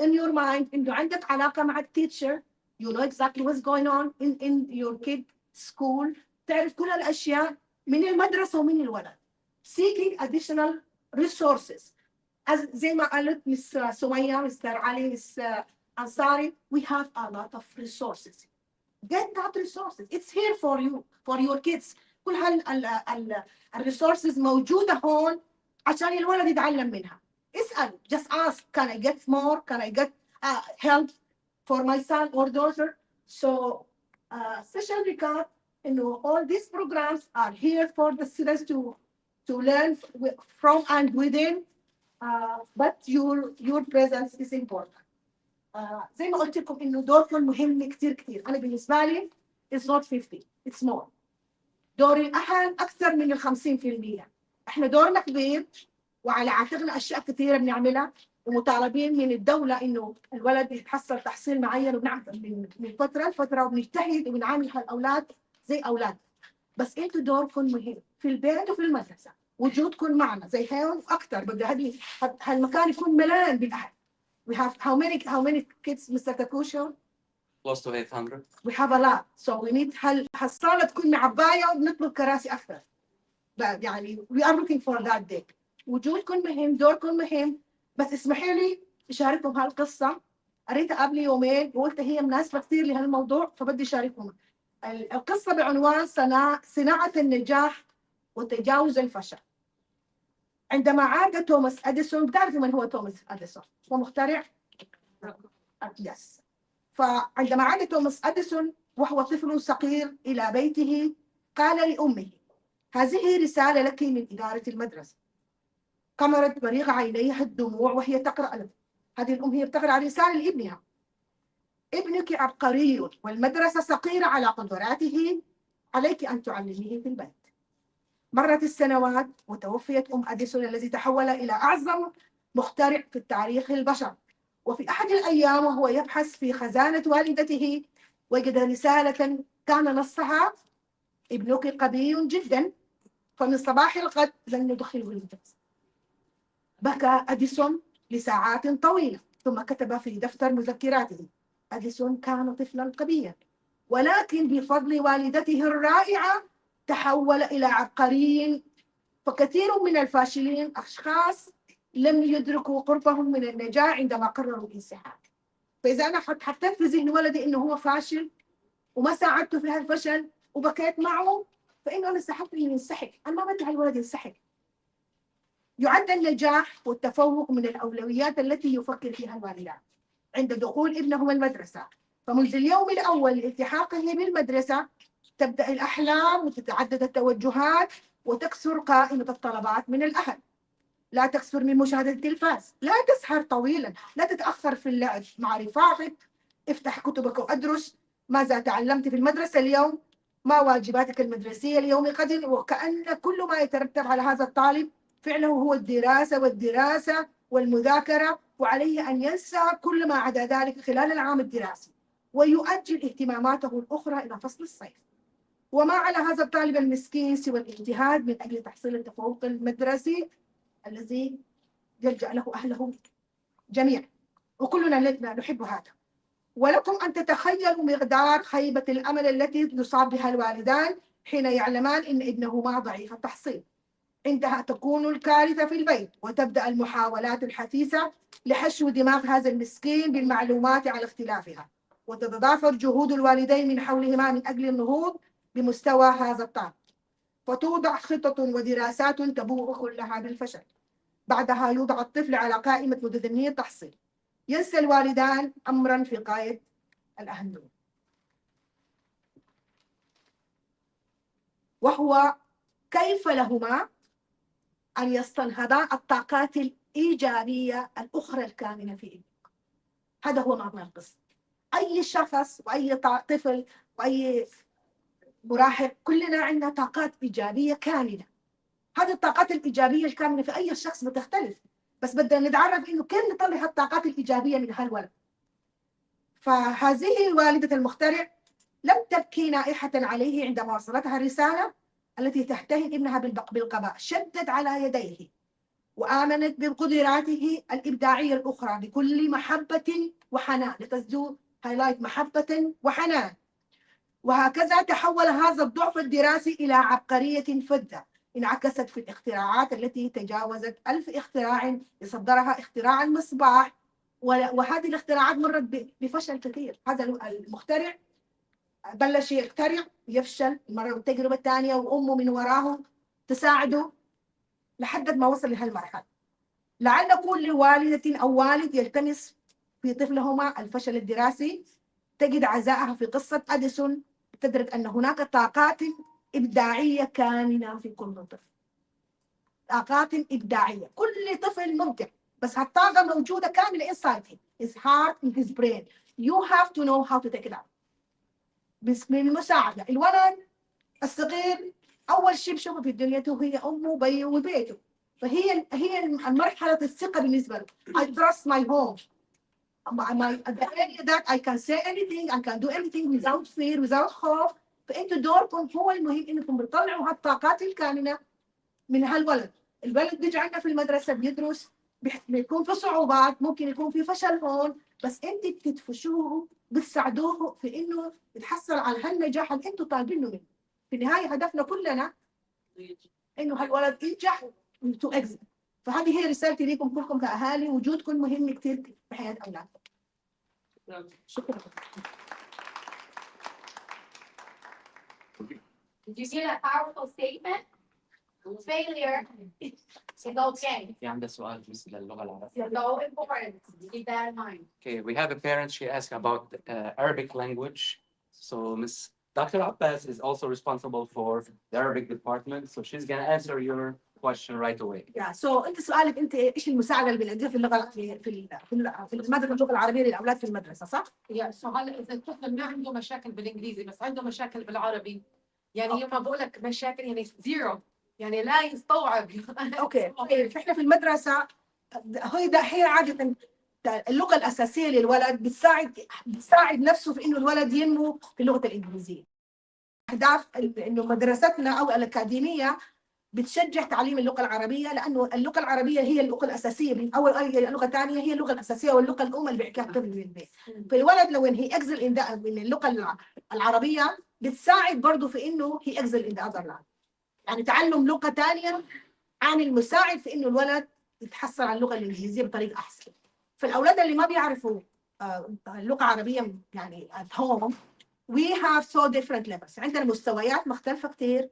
in your mind انه عندك علاقه مع التيتشر، you know exactly what's going on in your kid school، تعرف كل الاشياء من المدرسه ومن الولد. seeking additional resources زي ما قالت مس سمية مستر علي مس انصاري we have a lot of resources. get that resources, it's here for you for your kids. كل الريسورسز موجوده هون عشان الولد يتعلم منها. اسأل just ask can I get more, can I get help for my son or daughter. So session recap انه all these programs are here for the students to learn from and within, but your presence is important. زي ما قلت لكم انه دوركم مهم كثير. انا بالنسبه لي it's not 50 it's more. دور الاهل اكثر من 50%. احنا دورنا كبير وعلى عاتقنا اشياء كثيره بنعملها، ومطالبين من الدوله انه الولد يتحصل تحصيل معين، وبنعمل من فتره لفتره وبنجتهد وبنعامل هالاولاد زي اولاد. بس انتوا دوركم مهم في البيت وفي المدرسه، وجودكم معنا زي هون اكثر. بدي هالمكان يكون ملان بالاهل. We have how many kids Mr. Takusho? close to 800. We have a lot. So we need هالصالة تكون معباية وبنطلب كراسي أكثر. يعني we are looking for that day. وجودكم مهم، دوركم مهم، بس اسمحي لي أشارككم هالقصة. قريتها قبل يومين وقلت هي مناسبة كثير لهالموضوع فبدي أشارككم. القصة بعنوان صناعة النجاح وتجاوز الفشل. عندما عاد توماس أديسون، بتعرفوا من هو توماس أديسون؟ هو مخترع؟ يس. فعندما عاد توماس أديسون وهو طفل صغير إلى بيته قال لأمه: هذه رسالة لك من إدارة المدرسة. قمرت بريق عينيها الدموع وهي تقرأ له. هذه الأم هي بتقرأ رسالة لابنها: ابنك عبقري والمدرسة صغيرة على قدراته، عليك أن تعلميه في البيت. مرت السنوات وتوفيت أديسون الذي تحول إلى أعظم مخترع في التاريخ البشر. وفي أحد الأيام وهو يبحث في خزانة والدته وجد رسالة كان نصها: ابنك قوي جدا، فمن صباح الغد لن ندخله المدرسة. بكى أديسون لساعات طويلة ثم كتب في دفتر مذكراته: أديسون كان طفلا قويا، ولكن بفضل والدته الرائعة تحول إلى عبقري. فكثير من الفاشلين أشخاص لم يدركوا قربهم من النجاح عندما قرروا الانسحاب. فإذا أنا حطيت في ذهن ولدي إنه هو فاشل وما ساعدته في هالفشل وبكيت معه، فإنه أنا استحقت إنه ينسحب. أنا ما بدي هالولد ينسحب. يعد النجاح والتفوق من الأولويات التي يفكر فيها الوالدان عند دخول ابنهم المدرسة. فمنذ اليوم الأول لالتحاقه بالمدرسة تبدأ الأحلام وتتعدد التوجهات وتكثر قائمة الطلبات من الأهل. لا تكثر من مشاهدة التلفاز، لا تسهر طويلا، لا تتأخر في اللعب مع رفاقك، افتح كتبك وأدرس. ماذا تعلمت في المدرسة اليوم؟ ما واجباتك المدرسية اليوم غد؟ وكأن كل ما يترتب على هذا الطالب فعله هو الدراسة والدراسة والمذاكرة، وعليه أن ينسى كل ما عدا ذلك خلال العام الدراسي ويؤجل اهتماماته الأخرى إلى فصل الصيف. وما على هذا الطالب المسكين سوى الاجتهاد من أجل تحصيل التفوق المدرسي الذي يلجأ له أهله جميعا، وكلنا نحب هذا. ولكم أن تتخيلوا مقدار خيبة الأمل التي يصاب بها الوالدان حين يعلمان إن ابنهما ضعيف التحصيل. عندها تكون الكارثة في البيت وتبدأ المحاولات الحثيثة لحشو دماغ هذا المسكين بالمعلومات على اختلافها، وتتضافر جهود الوالدين من حولهما من أجل النهوض بمستوى هذا الطالب، فتوضع خطط ودراسات تبوء كلها بالفشل. بعدها يوضع الطفل على قائمة متدني التحصيل. ينسى الوالدان أمرا في غاية الأهمية، وهو كيف لهما أن يستنهضا الطاقات الإيجابية الأخرى الكامنة في ابنك. هذا هو معنى القصة. أي شخص وأي طفل وأي مراهق كلنا عندنا طاقات إيجابية كامنة. هذه الطاقات الإيجابية الكامنة في أي شخص بتختلف، بس بدنا نتعرف إنه كيف نطلع الطاقات الإيجابية من هالولد. فهذه والدة المخترع لم تبكي نائحة عليه عندما وصلتها الرسالة التي تتهم ابنها بالقضاء. شدت على يديه وآمنت بقدراته الإبداعية الأخرى بكل محبة وحنان. لتزدو هايلايت محبة وحنان. وهكذا تحول هذا الضعف الدراسي إلى عبقرية فذة انعكست في الاختراعات التي تجاوزت 1000 اختراع يصدرها اختراع المصباح. وهذه الاختراعات مرت بفشل كثير. هذا المخترع بلش يخترع يفشل مرة والتجربة الثانية وأمه من وراه تساعده لحد ما وصل لهالمرحلة. لعل كل والدة أو والد يلتمس في طفلهما الفشل الدراسي تجد عزائها في قصة أديسون، تدرك أن هناك طاقات إبداعية كامنة في كل طفل. طاقات إبداعية، كل طفل مبدع، بس هالطاقة موجودة كاملة inside him, his heart and his brain. You have to know how to take it out. بس من المساعدة. الولد الصغير أول شيء بشوفه في الدنيا هي أمه وبيه وبيته، فهي المرحلة الثقة بالنسبة له. I trust my home. At the area that I can say anything, I can do anything without fear, without خوف. فأنتوا دوركم هو المهم إنكم بتطلعوا هالطاقات الكامنة من هالولد. الولد بيجي عندنا في المدرسة بيدرس، بيكون في صعوبات، ممكن يكون في فشل هون، بس أنت بتدفشوه بتساعدوه في انه يتحصل على هالنجاح اللي انتم طالبينه منه. في النهايه هدفنا كلنا انه هالولد ينجح تو اكزit. فهذه هي رسالتي لكم كلكم كاهالي، وجودكم مهم كثير في حياه اولادكم. شكرا. Did you see that powerful statement? Failure is okay. في عندها سؤال بالنسبة للغة العربية. It's so important. Keep that in mind. Okay, we have a parent, she asked about Arabic language. So Miss Dr. Abbas is also responsible for the Arabic department, so she's gonna answer your question right away. سو انت سؤالك انت ايش المساعده اللي بنقدمها في اللغه في المدرسه اللغه العربيه للاولاد في المدرسه، صح؟ يا سو هلا اذا الطفل ما عنده مشاكل بالانجليزي بس عنده مشاكل بالعربي، يعني يوم ما بقول لك مشاكل يعني زيرو، يعني لا يستوعب. اوكي طيب احنا في المدرسه هي عاده اللغه الاساسيه للولد بتساعد نفسه في انه الولد ينمو في اللغه الانجليزيه. اهداف انه مدرستنا او الاكاديميه بتشجع تعليم اللغه العربيه، لانه اللغه العربيه هي اللغه الاساسيه من اول اي لغه ثانيه، هي اللغه الاساسيه واللغه الام اللي بيحكيها الطفل في البيت. فالولد لو هي اكزل من اللغه العربيه بتساعد برضه في انه هي اكزل ان ذا، يعني تعلم لغه ثانيه عن المساعد في انه الولد يتحصل على اللغه الانجليزيه بطريقه احسن. فالاولاد اللي ما بيعرفوا اللغه العربيه يعني at home we have so different levels. عندنا مستويات مختلفه كثير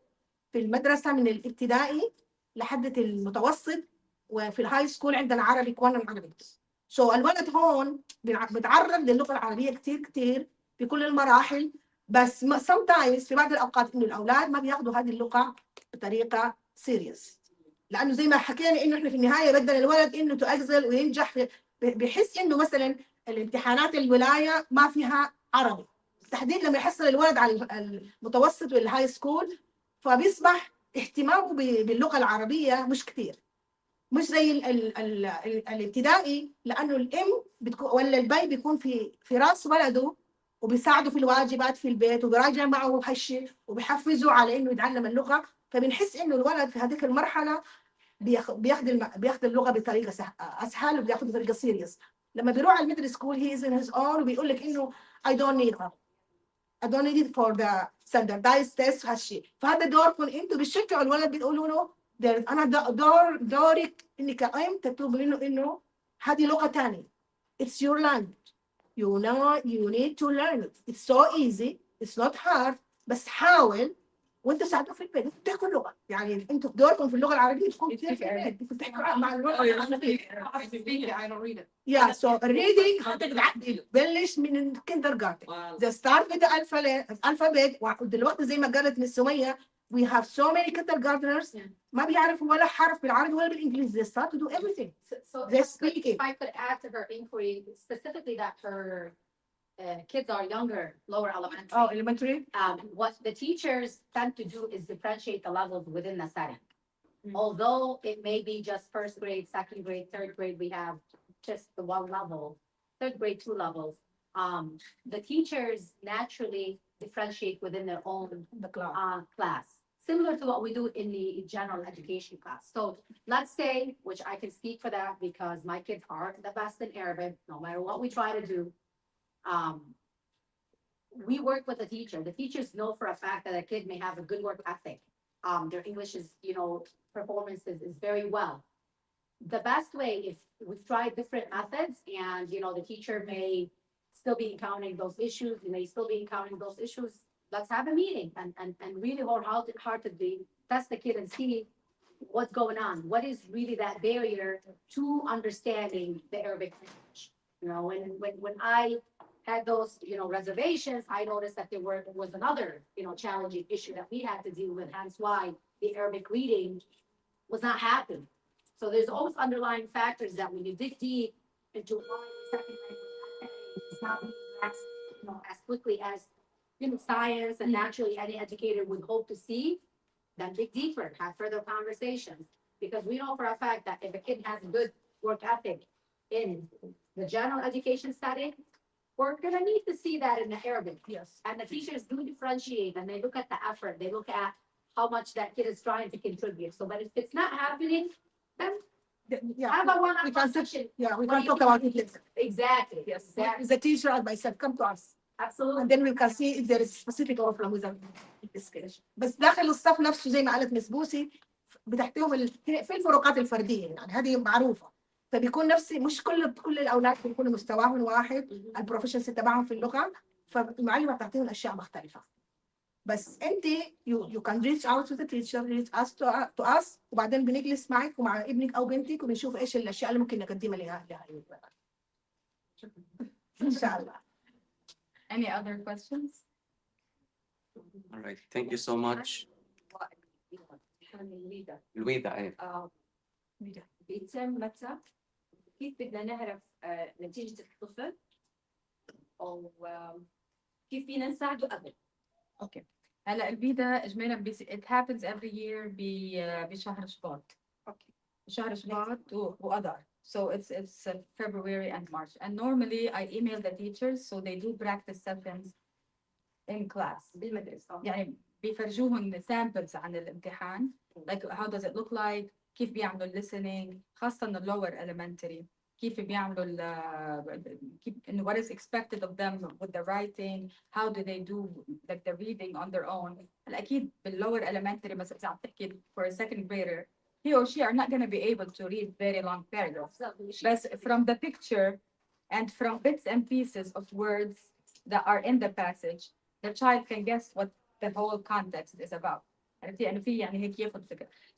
في المدرسه من الابتدائي لحد المتوسط، وفي الهاي سكول عندنا عربي 1 وعربي 2. سو الولد هون بتعرض للغه العربيه كثير في كل المراحل، بس sometimes في بعض الاوقات انه الاولاد ما بياخذوا هذه اللغه بطريقه سيريس، لانه زي ما حكينا انه احنا في النهايه بدنا الولد انه تأجزل وينجح بحس انه مثلا الامتحانات الولايه ما فيها عربي تحديد لما يحصل الولد على المتوسط والهاي سكول، فبيصبح اهتمامه باللغه العربيه مش كثير، مش زي الابتدائي، لانه الام بتكون ولا البي بيكون في راس ولده وبيساعده في الواجبات في البيت وبيراجع معه هالشيء وبيحفزه على انه يتعلم اللغه، فبنحس انه الولد في هذيك المرحله بياخذ اللغه بطريقه اسهل وبياخذها بطريقه سيريس. لما بيروح على الميدل سكول هي از ان هيز اون وبيقول لك انه I don't need it for the standardized test هالشيء. فهذا دوركم انتم بتشجعوا الولد، بتقولوا له انا دورك انك كأم تطلب منه انه هذه لغه ثانيه. It's your language. You need to learn it. It's so easy. It's not hard. بس حاول وانتوا ساعدوه في البيت تحكوا اللغه، يعني انتوا دوركم في اللغه العربيه تكون كثير في البيت بتحكوا مع اللغه العربيه. I don't read it. Yeah, so reading بلش من الكندر جارتن. They start with the alphabet. ودلوقتي زي ما قالت مس سمية we have so many kindergartners ما بيعرفوا ولا حرف بالعربي ولا بالانجليزي. They start to do everything. So They speak it. if I could add to her inquiry, specifically that her kids are younger, lower elementary. Oh, elementary. What the teachers tend to do is differentiate the levels within the setting. Although it may be just first grade, second grade, third grade, we have just the one level, third grade, 2 levels. The teachers naturally differentiate within their own The class. class, similar to what we do in the general education class. So let's say, which I can speak for that because my kids are the best in Arabic, no matter what we try to do. We work with the teacher. The teachers know for a fact that a kid may have a good work ethic. Their English is, performance is very well. The best way, if we've tried different methods and, the teacher may still be encountering those issues, you may still be encountering those issues, let's have a meeting and really wholeheartedly test the kid and see what's going on. What is really that barrier to understanding the Arabic language? When I had those, reservations, I noticed that there was another, challenging issue that we had to deal with, hence why the Arabic reading was not happening. So there's always underlying factors that when you dig deep into why the second language is not being grasped, as quickly as, science and naturally any educator would hope to see, then dig deeper, have further conversations. Because we know for a fact that if a kid has a good work ethic in the general education setting, we're gonna need to see that in the Arabic. Yes. And the teachers do differentiate and they look at the effort, they look at how much that kid is trying to contribute. So, but if it's not happening, then Yeah, Have a we one-on-one can session. yeah, we What can do talk you about think? it later. Exactly, Yes, exactly, the teacher and myself come to us. absolutely. And then we can see if there is specific problem with the بس داخل الصف نفسه زي ما قالت مس بوسي بتحتهم في الفروقات الفرديه يعني هذه معروفه فبيكون نفسي مش كل الاولاد بيكونوا مستواهم واحد البروفيشنسي تبعهم في اللغه فالمعلمه بتعطيهم اشياء مختلفه بس انت you can reach out to the teacher reach us to us وبعدين بنجلس معك ومع ابنك او بنتك وبنشوف ايش الاشياء اللي ممكن نقدمها لها ان شاء الله. Any other questions? All right, thank you so much. الويدا ايه بيتم متى؟ كيف بدنا نعرف نتيجة الطفل؟ أو كيف فينا نساعده قبل؟ اوكي هلا الفيدا اجمالا it happens every year بشهر شباط. أوكي. شهر شباط واذار. So it's February and March. And normally I email the teachers so they do practice sessions in class. بالمدرسة. يعني بيفرجوهم samples عن الامتحان. Like how does it look like? كيف بيعملوا listening خاصة ال lower elementary. كيف بيعملوا كيف إنه what is expected of them with the writing. How do they do like the reading on their own. أكيد بال lower elementary مثلا إذا عم تحكي for a second grader he or she are not going to be able to read very long paragraphs. But from the picture and from bits and pieces of words that are in the passage, the child can guess what the whole context is about.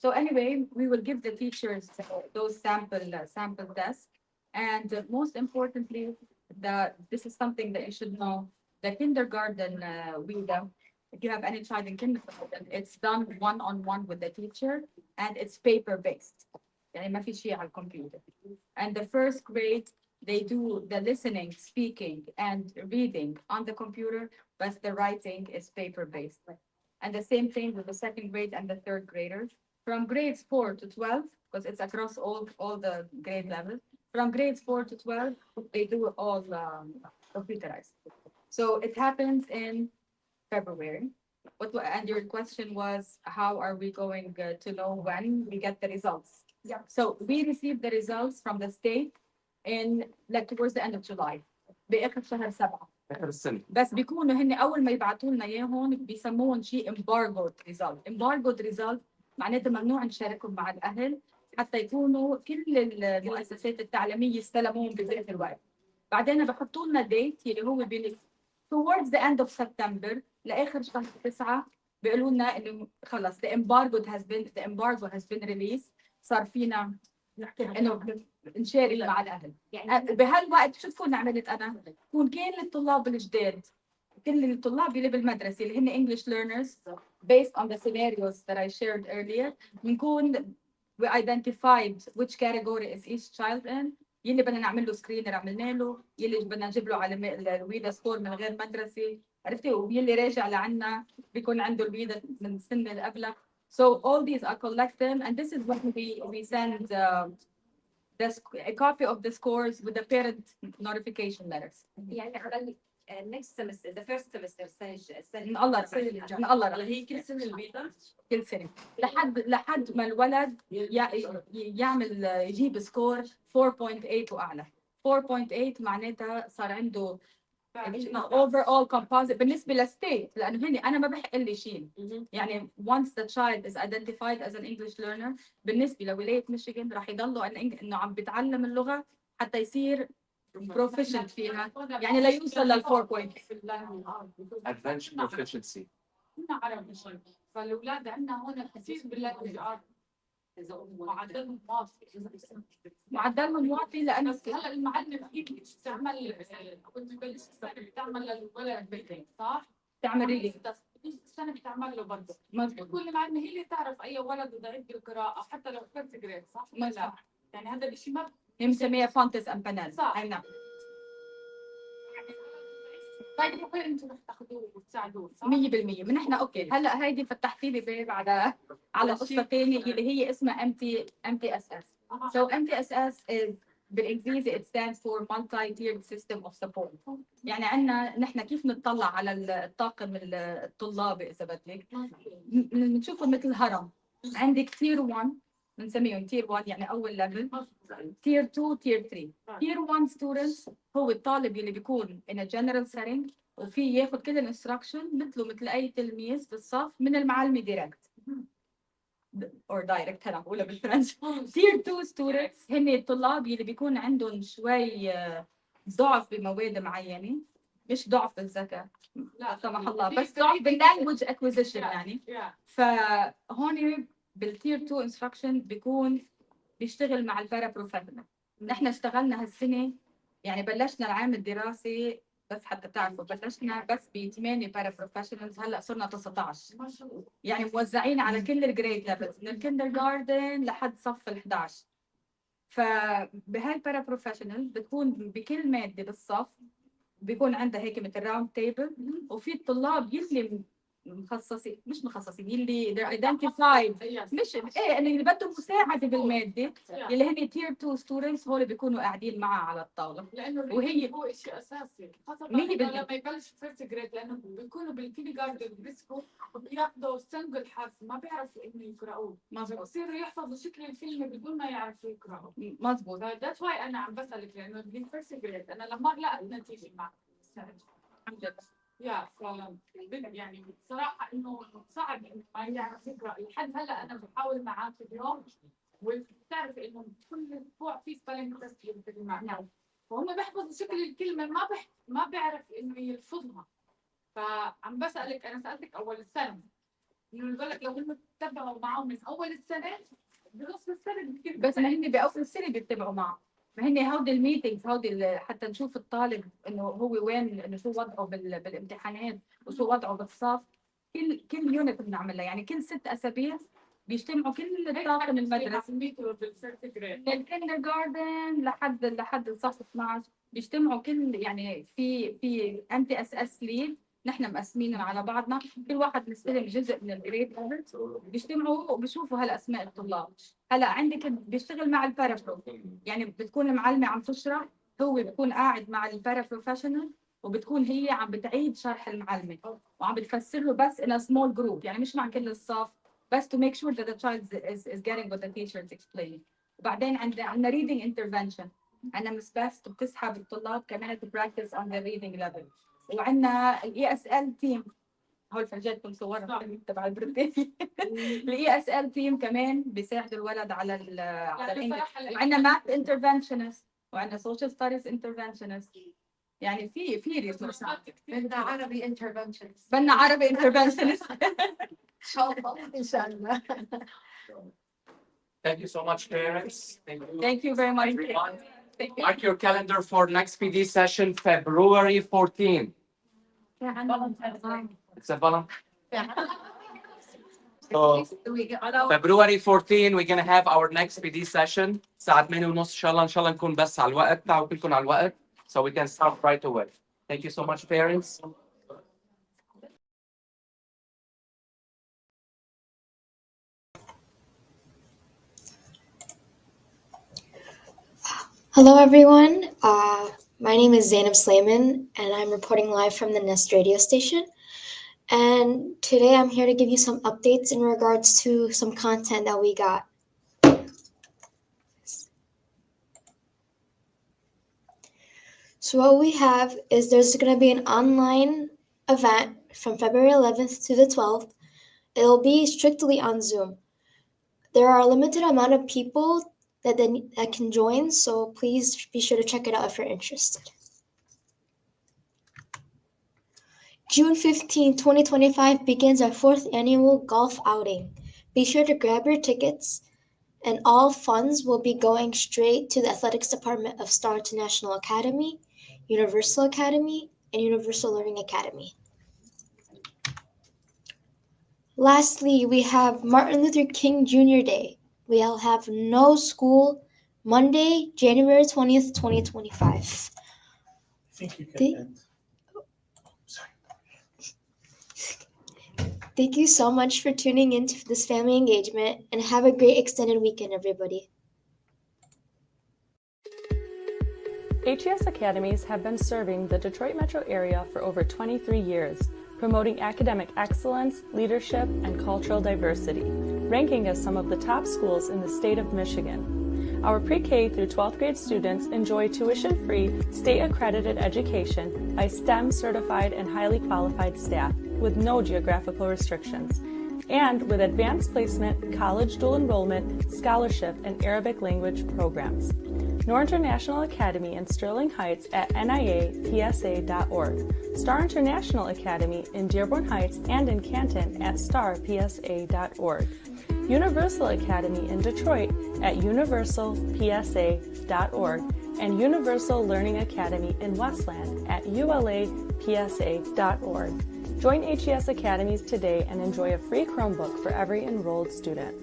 So anyway, we will give the teachers those sample tests. And most importantly, this is something that you should know. The kindergarten if you have any child in kindergarten, it's done one-on-one with the teacher and it's paper-based. يعني ما في شيء على الكمبيوتر. And the first grade, they do the listening, speaking, and reading on the computer, but the writing is paper-based. And the same thing with the second grade and the third graders. From grades 4 to 12, because it's across all the grade levels, from grades 4 to 12, they do it all computerized. So it happens in February. And your question was, how are we going to know when we get the results? Yeah. So we received the results from the state in like towards the end of July. بآخر شهر 7. آخر السنة. بس بيكونوا هن أول ما يبعتوا لنا إياهم بيسموهم شيء embargoed result. Embargoed result معناته ممنوع نشاركهم مع الأهل حتى يكونوا كل المؤسسات التعليمية استلموهم بذات الوقت. بعدين بحطوا لنا date اللي هو towards the end of September لآخر شهر 9 بيقولوا لنا إنه خلص the embargo has been released. صار فينا إنه نشارك مع الأهل. يعني بهالوقت شو تكون عملت أنا؟ تكون كل الطلاب الجداد كل الطلاب اللي بالمدرسة اللي هن English learners based on the scenarios that I shared earlier بنكون we identified which category is each child in. يلي بدنا نعمل له سكرينر عملنا له، يلي بدنا نجيب له على الويدا سكور من غير مدرسي، عرفتي؟ ويلي راجع لعنا بيكون عنده الويدا من السنة اللي قبلها. So all these are collected and this is when we send a copy of the scores with the parent notification letters. يعني على next semester the first semester السنة من الله من الله هلا هي كل سنة البيضة كل سنة لحد ما الولد يعمل يجيب سكور 4.8 وأعلى. 4.8 معناتها صار عنده overall composite بالنسبة للستيت لأنه هني أنا ما بحق لي شيء. يعني once the child is identified as an English learner بالنسبة لولاية ميشيغان راح يضلوا إنه عم بيتعلم اللغة حتى يصير proficient فيها يعني لا يوصل لل 4.8. Advanced proficiency. كنا عربي فالأولاد عندنا هون كثير باللهجة العربية معدلهم واطي معدلهم واطي لأنه هلا المعلم فيك تعمل كنت ببلش السنة بتعمل للولد بيتين صح؟ تعمل ريدنج السنة بتعمل له برضه مظبوط. كل معلمة هي اللي تعرف أي ولد ضعيف بالقراءة حتى لو فيرست جريد صح؟ لا يعني هذا الشيء ما هي مسميها فونتس امبانال. صح. أي نعم. طيب وين انتم رح تاخذوه وتساعدوه صح؟ 100% من احنا اوكي هلا هيدي فتحتي لي باب على قصه ثانيه اللي هي اسمها MTSS. So MTSS is بالانجليزي it stands for multi-tiered system of support. يعني عندنا نحن كيف نطلع على الطاقم الطلابي اذا بدك بنشوفه مثل هرم. عندك تير 1 بنسميهم تير 1 يعني اول ليفل، تير 2 تير 3. تير 1 ستودنتس هو الطالب اللي بيكون in a general setting وفي ياخذ كل الانستراكشن مثله مثل اي تلميذ في الصف من المعلمه دايركت or direct. هلا بقولها بالفرنش. تير 2 ستودنتس هن الطلاب اللي بيكون عندهم شوي ضعف بمواد معينه، مش ضعف بالذكاء لا سمح الله، بس ضعف باللانجوج اكوزيشن يعني. فهون بالتير 2 انستراكشن بيكون بيشتغل مع البارا بروفيشنال. نحن اشتغلنا هالسنه يعني بلشنا العام الدراسي بس حتى تعرفوا بلشنا بس ب 8 بارا بروفيشنالز، هلا صرنا 19 يعني موزعين على كل الجريد ليفلز من الكندر جاردن لحد صف ال 11. فبهاي البارا بروفيشنال بتكون بكل ماده بالصف بيكون عندها هيك مثل راوند تيبل، وفي الطلاب يلي مخصصين مش مخصصين يلي they're identified مش ايه اللي بدهم مساعده بالماده اللي هن تير 2 ستودنتس هول بيكونوا قاعدين معها على الطاوله. لانه وهي هو شيء اساسي خاصه مين لما يبلش فيرست جريد، لانه بيكونوا بالكيندي جاردن بيمسكوا وبياخذوا سنجل حرف ما بيعرفوا انه يقراوه، بصيروا يحفظوا شكل الكلمه بدون ما يعرفوا يقراوا. مزبوط. ذاتس واي انا عم بسالك لانه بالفيرست جريد انا لما لقيت نتيجه معك عن جد يا يعني بصراحه انه صعب انه ما يعرف يقرا. لحد هلا انا بحاول معاه في اليوم، وبتعرف انه كل اسبوع في سبيلنج تيست بينتبه معنا، وهم بيحفظوا شكل الكلمه ما بيعرف انه يلفظها. فعم بسالك، انا سالتك اول السنه انه بقول لك لو هم تتبعوا معه من اول السنه بنص السنه كثير. بس ما هن باول السنه بيتبعوا معه، ما هن هودي الميتينجز هودي حتى نشوف الطالب انه هو وين، انه شو وضعه بالامتحانات وشو وضعه بالصف. كل يونت بنعملها يعني كل 6 اسابيع بيجتمعوا كل الطاقم المدرسي من الكندر جاردن لحد الصف 12 بيجتمعوا كل يعني في انتي اس اس ليد نحن مقسمينهم على بعضنا، كل واحد مستلم جزء من الجريد بيجتمعوا وبيشوفوا هالاسماء الطلاب. هلا عندك بيشتغل مع البارابرو يعني بتكون المعلمه عم تشرح، هو بيكون قاعد مع البارا بروفيشنال وبتكون هي عم بتعيد شرح المعلمه وعم بتفسر له بس in a small group يعني مش مع كل الصف، بس to make sure that the child is getting what the teacher is explaining. وبعدين عندنا reading intervention، عندنا مس بس بتسحب الطلاب كمان to practice on the reading level. وعندنا ال ESL team هول فرجيتكم صورها تبع البريتاني. ال ESL team كمان بيساعدوا الولد على الانجليزي. وعندنا math interventionist وعندنا social studies interventionist. يعني في ريسورسات. بدنا عربي انترفنشنست. بدنا عربي interventionist. ان شاء الله ان شاء الله. Thank you so much, parents. Thank you very much. Everyone. Mark your calendar for next PD session, February 14. It's a volunteer. So, February 14 we're gonna have our next PD session. الساعة 8:30 إن شاء الله نكون بس على الوقت، تعالوا كلكم على الوقت so we can start right away. Thank you so much, parents. Hello everyone, my name is Zainab Slayman and I'm reporting live from the Nest radio station. And today I'm here to give you some updates in regards to some content that we got. So what we have is there's going to be an online event from February 11th to the 12th. It'll be strictly on Zoom. There are a limited amount of people that can join, so please be sure to check it out if you're interested. June 15, 2025 begins our 4th annual golf outing. Be sure to grab your tickets, and all funds will be going straight to the athletics department of Star International Academy, Universal Academy, and Universal Learning Academy. Lastly, we have Martin Luther King Jr. Day. We'll have no school Monday, January 20th, 2025. Thank you so much for tuning in to this family engagement, and have a great extended weekend, everybody. ATS Academies have been serving the Detroit metro area for over 23 years, promoting academic excellence, leadership, and cultural diversity. ranking as some of the top schools in the state of Michigan. Our pre-K through 12th grade students enjoy tuition-free, state-accredited education by STEM certified and highly qualified staff with no geographical restrictions, and with advanced placement, college dual enrollment, scholarship, and Arabic language programs. Noor International Academy in Sterling Heights at niapsa.org, Star International Academy in Dearborn Heights and in Canton at starpsa.org, Universal Academy in Detroit at universalpsa.org, and Universal Learning Academy in Westland at ulapsa.org. Join HES Academies today and enjoy a free Chromebook for every enrolled student.